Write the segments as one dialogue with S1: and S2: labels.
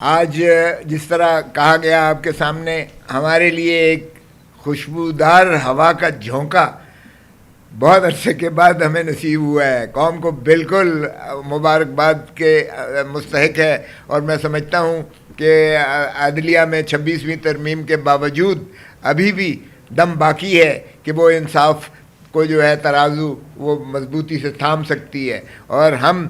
S1: آج جس طرح کہا گیا آپ کے سامنے، ہمارے لیے ایک خوشبودار ہوا کا جھونکا بہت عرصے کے بعد ہمیں نصیب ہوا ہے۔ قوم کو بالکل مبارکباد کے مستحق ہے، اور میں سمجھتا ہوں کہ عدلیہ میں 26ویں ترمیم کے باوجود ابھی بھی دم باقی ہے کہ وہ انصاف کو جو ہے ترازو وہ مضبوطی سے تھام سکتی ہے، اور ہم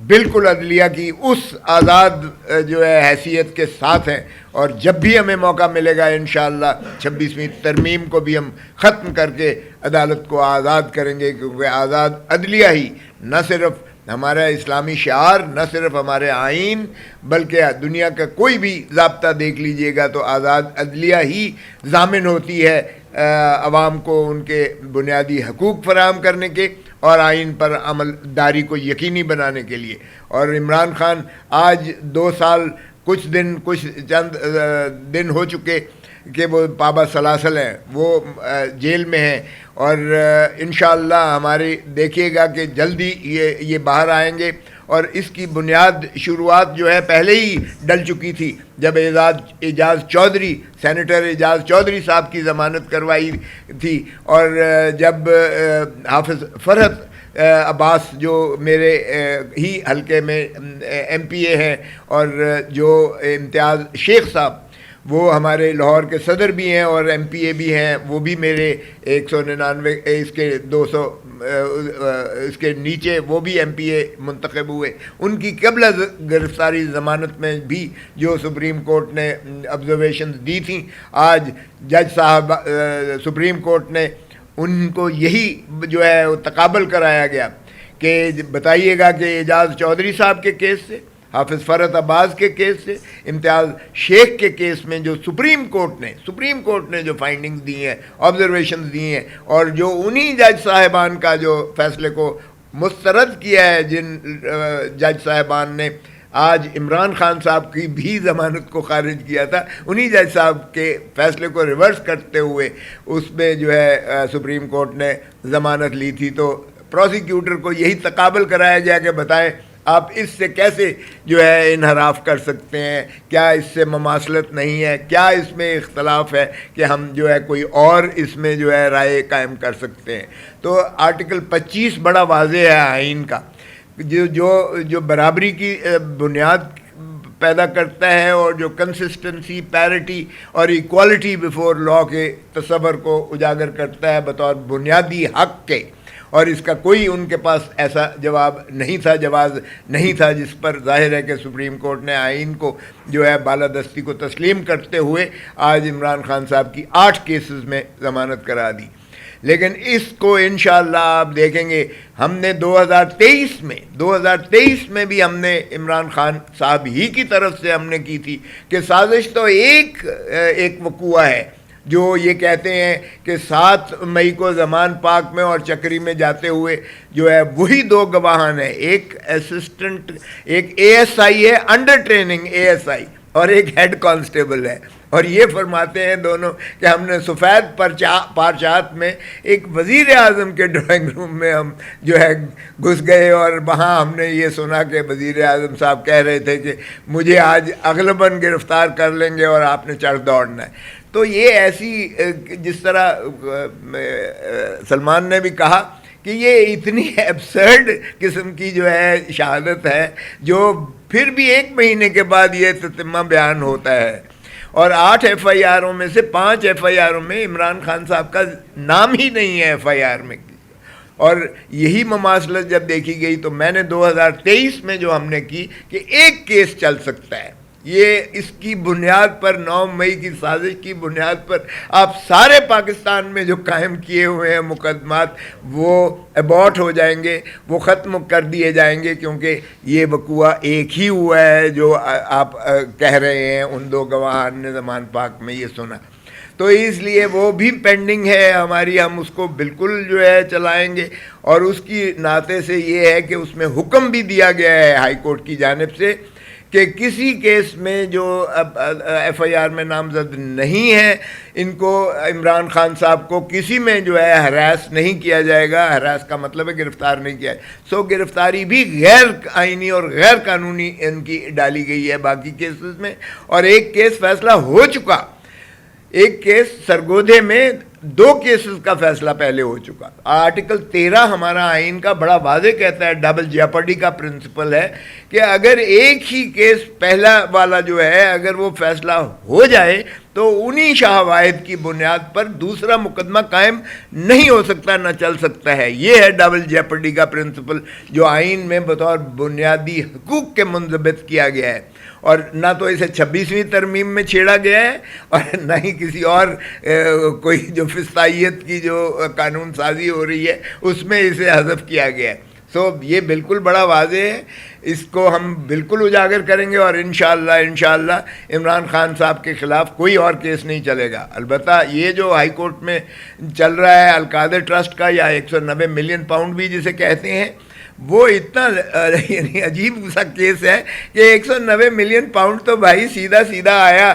S1: بالکل عدلیہ کی اس آزاد جو ہے حیثیت کے ساتھ ہیں، اور جب بھی ہمیں موقع ملے گا انشاءاللہ 26ویں ترمیم کو بھی ہم ختم کر کے عدالت کو آزاد کریں گے، کیونکہ آزاد عدلیہ ہی نہ صرف ہمارا اسلامی شعار، نہ صرف ہمارے آئین، بلکہ دنیا کا کوئی بھی ضابطہ دیکھ لیجئے گا تو آزاد عدلیہ ہی ضامن ہوتی ہے عوام کو ان کے بنیادی حقوق فراہم کرنے کے اور آئین پر عمل داری کو یقینی بنانے کے لیے۔ اور عمران خان آج 2 سال کچھ چند دن ہو چکے کہ وہ پابہ سلاسل ہیں، وہ جیل میں ہیں، اور انشاءاللہ ہماری دیکھیے گا کہ جلدی یہ باہر آئیں گے، اور اس کی بنیاد شروعات جو ہے پہلے ہی ڈل چکی تھی جب اعجاز چودھری، سینیٹر اعجاز چودھری صاحب کی ضمانت کروائی تھی، اور جب حافظ فرحت عباس جو میرے ہی حلقے میں ایم پی اے ہیں، اور جو امتیاز شیخ صاحب وہ ہمارے لاہور کے صدر بھی ہیں اور ایم پی اے بھی ہیں، وہ بھی میرے 199 اس کے 200 اس کے نیچے وہ بھی ایم پی اے منتخب ہوئے، ان کی قبل گرفتاری ضمانت میں بھی جو سپریم کورٹ نے آبزرویشنز دی تھیں، آج جج صاحب سپریم کورٹ نے ان کو یہی جو ہے تقابل کرایا گیا کہ بتائیے گا کہ اعجاز چودھری صاحب کے کیس سے، حافظ فرحت عباس کے کیس سے، امتیاز شیخ کے کیس میں جو سپریم کورٹ نے جو فائنڈنگز دی ہیں، آبزرویشنز دی ہیں، اور جو انہی جج صاحبان کا جو فیصلے کو مسترد کیا ہے، جن جج صاحبان نے آج عمران خان صاحب کی بھی ضمانت کو خارج کیا تھا، انہی جج صاحب کے فیصلے کو ریورس کرتے ہوئے اس میں جو ہے سپریم کورٹ نے ضمانت لی تھی۔ تو پروسیکیوٹر کو یہی تقابل کرایا گیا کہ بتائیں آپ اس سے کیسے جو ہے انحراف کر سکتے ہیں، کیا اس سے مماثلت نہیں ہے، کیا اس میں اختلاف ہے کہ ہم جو ہے کوئی اور اس میں جو ہے رائے قائم کر سکتے ہیں۔ تو آرٹیکل 25 بڑا واضح ہے آئین کا، جو برابری کی بنیاد پیدا کرتا ہے، اور جو کنسسٹنسی، پیرٹی اور ایکوالٹی بیفور لا کے تصور کو اجاگر کرتا ہے بطور بنیادی حق کے، اور اس کا کوئی ان کے پاس ایسا جواز نہیں تھا، جس پر ظاہر ہے کہ سپریم کورٹ نے آئین کو جو ہے بالادستی کو تسلیم کرتے ہوئے آج عمران خان صاحب کی 8 کیسز میں ضمانت کرا دی۔ لیکن اس کو انشاءاللہ آپ دیکھیں گے، ہم نے 2023 میں بھی ہم نے عمران خان صاحب ہی کی طرف سے ہم نے کی تھی کہ سازش تو ایک وقوع ہے، جو یہ کہتے ہیں کہ 7 مئی کو زمان پاک میں اور چکری میں جاتے ہوئے جو ہے وہی 2 گواہان ہیں، ایک اسسٹنٹ، ایک اے ایس آئی ہے، under training A S I, اور ایک ہیڈ کانسٹیبل ہے، اور یہ فرماتے ہیں دونوں کہ ہم نے سفید پارچات میں ایک وزیر اعظم کے ڈرائنگ روم میں ہم جو ہے گھس گئے، اور وہاں ہم نے یہ سنا کہ وزیر اعظم صاحب کہہ رہے تھے کہ مجھے آج اغلباً گرفتار کر لیں گے اور آپ نے چڑھ دوڑنا ہے۔ تو یہ ایسی، جس طرح سلمان نے بھی کہا کہ یہ اتنی ایبسرڈ قسم کی جو ہے شہادت ہے، جو پھر بھی 1 مہینے کے بعد یہ تتمہ بیان ہوتا ہے، اور 8 ایف آئی آروں میں سے 5 ایف آئی آروں میں عمران خان صاحب کا نام ہی نہیں ہے ایف آئی آر میں، اور یہی مماثلت جب دیکھی گئی تو میں نے 2023 میں جو ہم نے کی کہ ایک کیس چل سکتا ہے، یہ اس کی بنیاد پر 9 مئی کی سازش کی بنیاد پر آپ سارے پاکستان میں جو قائم کیے ہوئے ہیں مقدمات وہ ابورٹ ہو جائیں گے، وہ ختم کر دیے جائیں گے، کیونکہ یہ وقوع ایک ہی ہوا ہے جو آپ کہہ رہے ہیں، ان 2 گواہان نے زمان پاک میں یہ سنا، تو اس لیے وہ بھی پینڈنگ ہے ہماری، ہم اس کو بالکل جو ہے چلائیں گے، اور اس کی ناطے سے یہ ہے کہ اس میں حکم بھی دیا گیا ہے ہائی کورٹ کی جانب سے کہ کسی کیس میں جو ایف آئی آر میں نامزد نہیں ہے ان کو، عمران خان صاحب کو کسی میں جو ہے ہراس نہیں کیا جائے گا. ہراس کا مطلب ہے گرفتار نہیں کیا ہے. گرفتاری بھی غیر آئینی اور غیر قانونی ان کی ڈالی گئی ہے باقی کیسز میں. اور ایک کیس فیصلہ ہو چکا، ایک کیس سرگودھے میں 2 کیسز کا فیصلہ پہلے ہو چکا. آرٹیکل 13 ہمارا آئین کا بڑا واضح کہتا ہے، ڈبل جیپرڈی کا پرنسپل ہے کہ اگر ایک ہی کیس پہلا والا جو ہے اگر وہ فیصلہ ہو جائے تو انہی شواہد کی بنیاد پر دوسرا مقدمہ قائم نہیں ہو سکتا، نہ چل سکتا ہے. یہ ہے ڈبل جیپرڈی کا پرنسپل جو آئین میں بطور بنیادی حقوق کے منضبط کیا گیا ہے. اور نہ تو اسے 26ویں ترمیم میں چھیڑا گیا ہے اور نہ ہی کسی اور کوئی جو فسطائیت کی جو قانون سازی ہو رہی ہے اس میں اسے حذف کیا گیا ہے. یہ بالکل بڑا واضح ہے. اس کو ہم بالکل اجاگر کریں گے اور انشاءاللہ عمران خان صاحب کے خلاف کوئی اور کیس نہیں چلے گا. البتہ یہ جو ہائی کورٹ میں چل رہا ہے القادر ٹرسٹ کا، یا 190 ملین پاؤنڈ بھی جسے کہتے ہیں، وہ اتنا یعنی عجیب سا کیس ہے کہ 190 ملین پاؤنڈ تو بھائی سیدھا آیا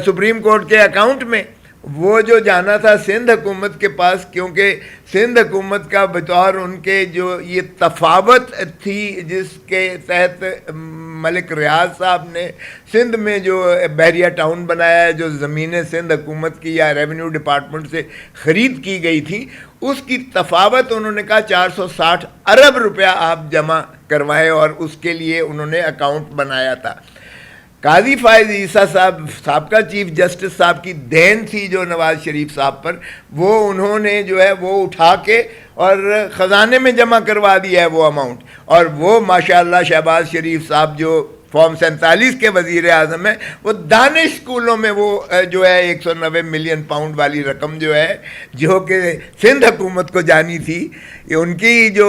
S1: سپریم کورٹ کے اکاؤنٹ میں. وہ جو جانا تھا سندھ حکومت کے پاس، کیونکہ سندھ حکومت کا بطور ان کے جو یہ تفاوت تھی جس کے تحت ملک ریاض صاحب نے سندھ میں جو بحریہ ٹاؤن بنایا ہے، جو زمینیں سندھ حکومت کی یا ریونیو ڈپارٹمنٹ سے خرید کی گئی تھی، اس کی تفاوت انہوں نے کہا 460 ارب روپیہ آپ جمع کروائیں، اور اس کے لیے انہوں نے اکاؤنٹ بنایا تھا. قاضی فائز عیسیٰ صاحب سابقہ چیف جسٹس صاحب کی دین تھی جو نواز شریف صاحب پر، وہ انہوں نے جو ہے وہ اٹھا کے اور خزانے میں جمع کروا دیا ہے وہ اماؤنٹ. اور وہ ماشاءاللہ شہباز شریف صاحب جو فارم 47 کے وزیر اعظم ہیں، وہ دانش اسکولوں میں وہ جو ہے 190 ملین پاؤنڈ والی رقم جو ہے جو کہ سندھ حکومت کو جانی تھی، یہ ان کی جو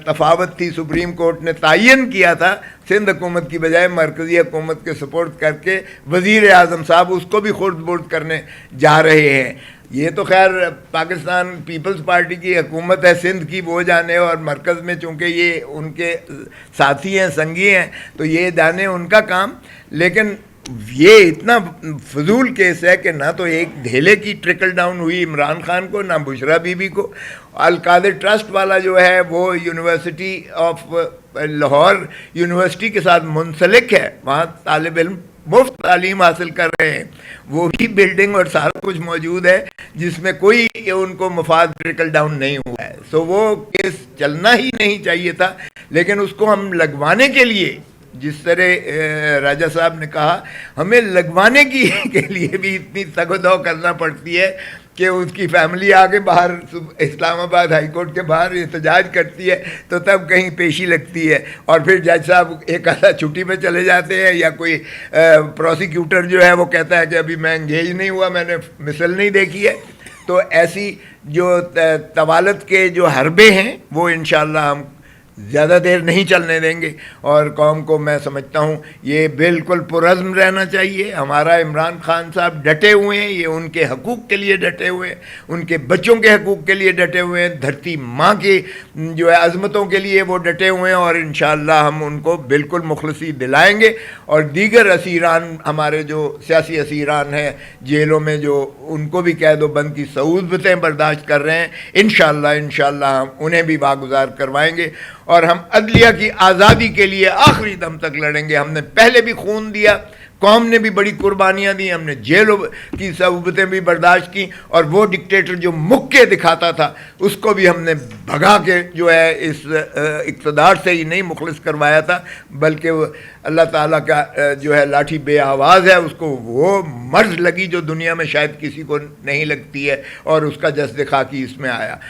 S1: تفاوت تھی سپریم کورٹ نے تعین کیا تھا سندھ حکومت کی بجائے مرکزی حکومت کے سپورٹ کر کے وزیر اعظم صاحب اس کو بھی خرد برد کرنے جا رہے ہیں. یہ تو خیر پاکستان پیپلز پارٹی کی حکومت ہے سندھ کی، وہ جانے، اور مرکز میں چونکہ یہ ان کے ساتھی ہیں، سنگی ہیں، تو یہ جانے ان کا کام. لیکن یہ اتنا فضول کیس ہے کہ نہ تو ایک دھیلے کی ٹرکل ڈاؤن ہوئی عمران خان کو، نہ بشرا بی بی کو. القادر ٹرسٹ والا جو ہے وہ یونیورسٹی آف لاہور یونیورسٹی کے ساتھ منسلک ہے، وہاں طالب علم مفت تعلیم حاصل کر رہے ہیں، وہی بلڈنگ اور سارا کچھ موجود ہے جس میں کوئی ان کو مفاد ٹرکل ڈاؤن نہیں ہوا ہے. وہ کیس چلنا ہی نہیں چاہیے تھا. لیکن اس کو ہم لگوانے کے لیے، جس طرح راجہ صاحب نے کہا، ہمیں لگوانے کے لیے بھی اتنی تگ و دو کرنا پڑتی ہے کہ اس کی فیملی آگے باہر اسلام آباد ہائی کورٹ کے باہر احتجاج کرتی ہے تو تب کہیں پیشی لگتی ہے، اور پھر جج صاحب ایک آدھا چھٹی پہ چلے جاتے ہیں، یا کوئی پروسیکیوٹر جو ہے وہ کہتا ہے کہ ابھی میں انگیج نہیں ہوا، میں نے مثل نہیں دیکھی ہے. تو ایسی جو طوالت کے جو حربے ہیں وہ انشاءاللہ ہم زیادہ دیر نہیں چلنے دیں گے. اور قوم کو میں سمجھتا ہوں یہ بالکل پرعزم رہنا چاہیے. ہمارا عمران خان صاحب ڈٹے ہوئے ہیں، یہ ان کے حقوق کے لیے ڈٹے ہوئے ہیں، ان کے بچوں کے حقوق کے لیے ڈٹے ہوئے ہیں، دھرتی ماں کی جو ہے عظمتوں کے لیے وہ ڈٹے ہوئے ہیں. اور انشاءاللہ ہم ان کو بالکل مخلصی دلائیں گے. اور دیگر اسیران، ہمارے جو سیاسی اسیران ہیں جیلوں میں، جو ان کو بھی قید و بند کی صعوبتیں برداشت کر رہے ہیں، انشاءاللہ ہم انہیں بھی واگزار کروائیں گے. اور ہم عدلیہ کی آزادی کے لیے آخری دم تک لڑیں گے. ہم نے پہلے بھی خون دیا، قوم نے بھی بڑی قربانیاں دی، ہم نے جیلوں کی صعوبتیں بھی برداشت کی، اور وہ ڈکٹیٹر جو مکے دکھاتا تھا اس کو بھی ہم نے بھگا کے جو ہے اس اقتدار سے ہی نہیں مخلص کروایا تھا، بلکہ وہ اللہ تعالیٰ کا جو ہے لاٹھی بے آواز ہے، اس کو وہ مرض لگی جو دنیا میں شاید کسی کو نہیں لگتی ہے، اور اس کا جسد خاکی اس میں آیا.